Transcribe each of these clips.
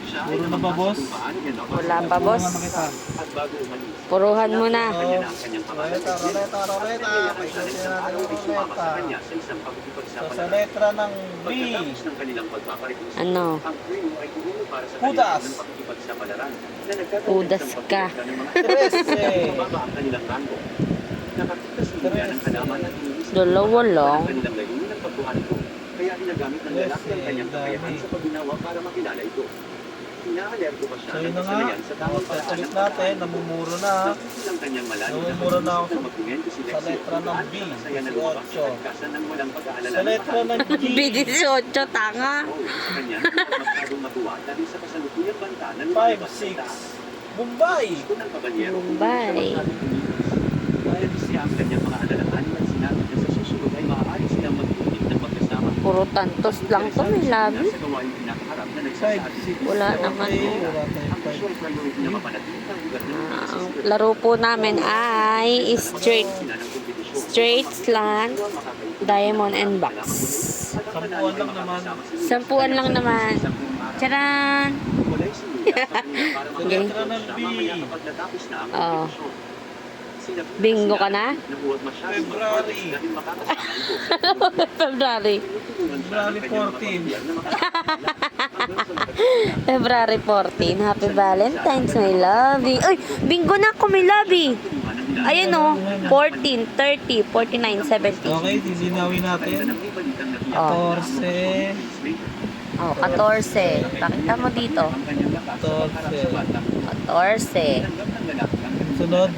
Puro na ba, boss? Wala pa, boss. Puruhan mo na. Roleta. Paisusin natin yung roleta. So, sa letra ng B. Ano? Judas. Udas ka. 13. Dalawa lang. Kaya ginagamit ng lalaki ang kanyang kakayahan sa paggunawa para makilala ito. Inaalerto pa siya So, yun ng na nga. kasalayan sa tamang Test paraan ulit ng natin. Namumuro na. Napusin ang kanyang malalim na Namumuro na ako pag-iisip ng magkomento si sa Lexie letra kung ng gaano B. siya masaya na lumabas sa 18. kalikasan ng walang pag-aalala. Sa letra ng G. B18, tanga. Sa kanya, masyadong matuwa dahil sa kasalukuyang banta na 5, lumalabas sa 6. taas. Bombay. Gusto ng kabalyero kung Bombay. hindi siya masyadong kumilos. Dahil siya ang kanyang mga alalahanin at sinabi na sa susunod ay maaari silang mag-ulit ng magkasama. Puro tantos lang to, may labi. Sa gawain pinakaharap na 5, nagsasabi. 6. Wala naman. Wala tayong Ang usual priority na mapanatili ang lugar ng Ang laro po namin ay straight slant, diamond, and box. Sampuan lang naman. Sampuan lang naman. Tcharan! Sa letra ng B. Oh. Bingo ka na? February. February. February 14. February 14. Happy Valentine's, my lovey. Uy, bingo na ako, my lovey. Ayun o, 14, 30, 49, 70. Okay, dilinawin natin. Oh. 14. Oh, 14. Pakita mo dito. 14. 14. Sunod.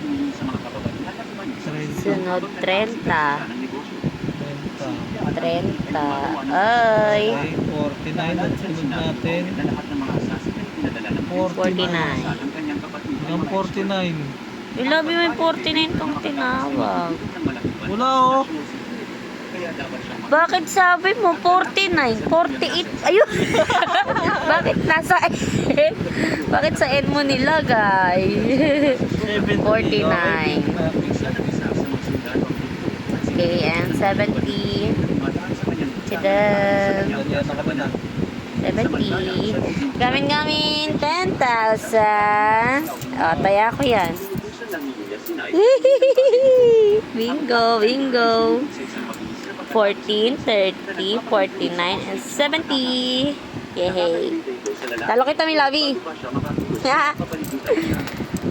Sunod, 30. 30. 30. Ay. Okay, 49 at sunod natin. 49. Hanggang 49. I love you, may 49 tong tinawag. Wala oh. Bakit sabi mo 49? 48? Ayun! Bakit nasa N? Bakit sa N mo nilagay? 49. Okay, and 70. Tadam! 70. Gamin-gamin, 10,000. O, taya ko yan. Bingo, bingo. 14, 30, 49, and 70. Yay! Talo kita, mi lovey.